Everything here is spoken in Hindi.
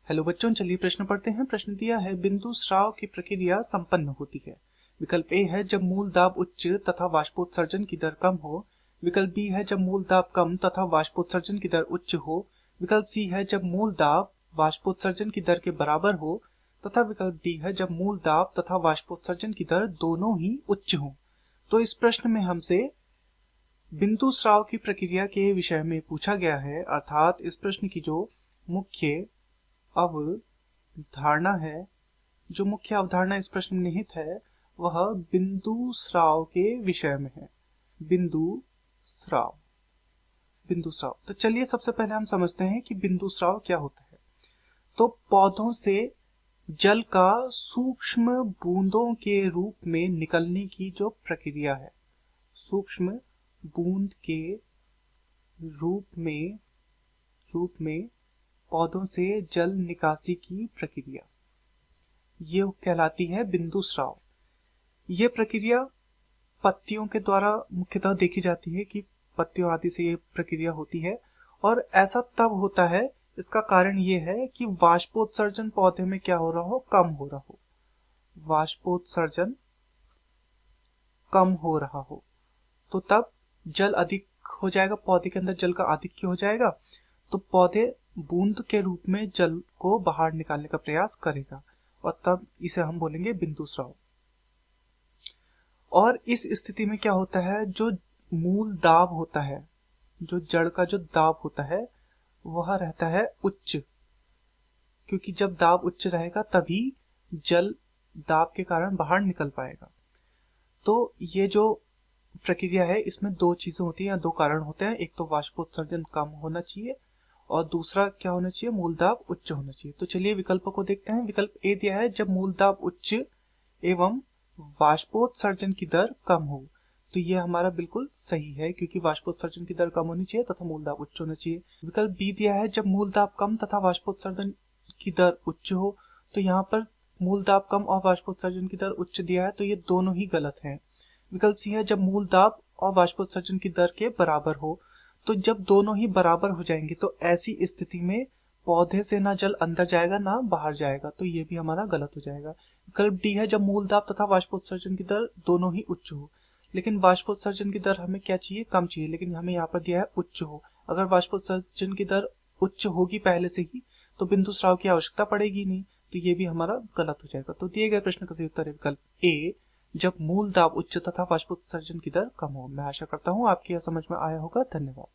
हेलो बच्चों, चलिए प्रश्न पढ़ते हैं। प्रश्न दिया है, बिंदु स्राव की प्रक्रिया संपन्न होती है। विकल्प ए है जब मूल दाब उच्च तथा वाष्पोत्सर्जन की दर कम हो। विकल्प बी है जब मूल दाब कम तथा वाष्पोत्सर्जन की दर उच्च हो। विकल्प सी है जब मूल दाब वाष्पोत्सर्जन की दर के बराबर हो तथा विकल्प डी है जब मूल दाब तथा वाष्पोत्सर्जन की दर दोनों ही उच्च हो। तो इस प्रश्न में हमसे बिंदु स्राव की प्रक्रिया के विषय में पूछा गया है, अर्थात इस प्रश्न की जो मुख्य अवधारणा है, जो मुख्य अवधारणा इस प्रश्न में निहित है, वह बिंदु स्राव के विषय में है। बिंदु स्राव, बिंदु स्राव। तो चलिए सबसे पहले हम समझते हैं कि बिंदु स्राव क्या होता है। तो पौधों से जल का सूक्ष्म बूंदों के रूप में निकलने की जो प्रक्रिया है, सूक्ष्म बूंद के रूप में पौधों से जल निकासी की प्रक्रिया, ये कहलाती है बिंदु स्राव। ये प्रक्रिया पत्तियों के द्वारा मुख्यतः देखी जाती है कि पत्तियों आदि से ये प्रक्रिया होती है, और ऐसा तब होता है, इसका कारण ये है कि वाष्पोत्सर्जन पौधे में क्या हो रहा हो, कम हो रहा हो। वाष्पोत्सर्जन कम हो रहा हो तो तब जल अधिक हो जाएगा, पौधे के अंदर जल का आधिक्य हो जाएगा, तो पौधे बूंद के रूप में जल को बाहर निकालने का प्रयास करेगा, और तब इसे हम बोलेंगे बिंदु स्राव। और इस स्थिति में क्या होता है, जो मूल दाब होता है, जो जड़ का जो दाब होता है, वह रहता है उच्च, क्योंकि जब दाब उच्च रहेगा तभी जल दाब के कारण बाहर निकल पाएगा। तो ये जो प्रक्रिया है, इसमें दो चीजें होती हैं या दो कारण होते हैं। एक तो वाष्पोत्सर्जन कम होना चाहिए, और दूसरा क्या होना चाहिए, मूल दाब उच्च होना चाहिए। तो चलिए विकल्पों को देखते हैं। विकल्प ए दिया है जब मूल दाब उच्च एवं वाष्पोत्सर्जन की दर कम हो। तो ये हमारा बिल्कुल सही है, क्योंकि वाष्पोत्सर्जन की दर कम होनी चाहिए तथा मूल दाब उच्च होना चाहिए। विकल्प बी दिया है जब मूल दाब कम तथा वाष्पोत्सर्जन की दर उच्च हो। तो यहाँ पर मूल दाब कम और वाष्पोत्सर्जन की दर उच्च दिया है, तो ये दोनों ही गलत है। विकल्प सी है जब मूल दाब और वाष्पोत्सर्जन की दर के बराबर हो। तो जब दोनों ही बराबर हो जाएंगे तो ऐसी स्थिति में पौधे से ना जल अंदर जाएगा ना बाहर जाएगा, तो ये भी हमारा गलत हो जाएगा। विकल्प डी है जब मूल दाब तथा वाष्पोत्सर्जन की दर दोनों ही उच्च हो। लेकिन वाष्पोत्सर्जन की दर हमें क्या चाहिए, कम चाहिए, लेकिन हमें यहाँ पर दिया है उच्च हो। अगर वाष्पोत्सर्जन की दर उच्च होगी पहले से ही, तो बिंदु स्राव की आवश्यकता पड़ेगी नहीं, तो ये भी हमारा गलत हो जाएगा। तो दिए गए प्रश्न का सही उत्तर है विकल्प ए, जब मूल दाब उच्च तथा वाष्पोत्सर्जन की दर कम हो। मैं आशा करता हूँ आपकी यह समझ में आया होगा। धन्यवाद।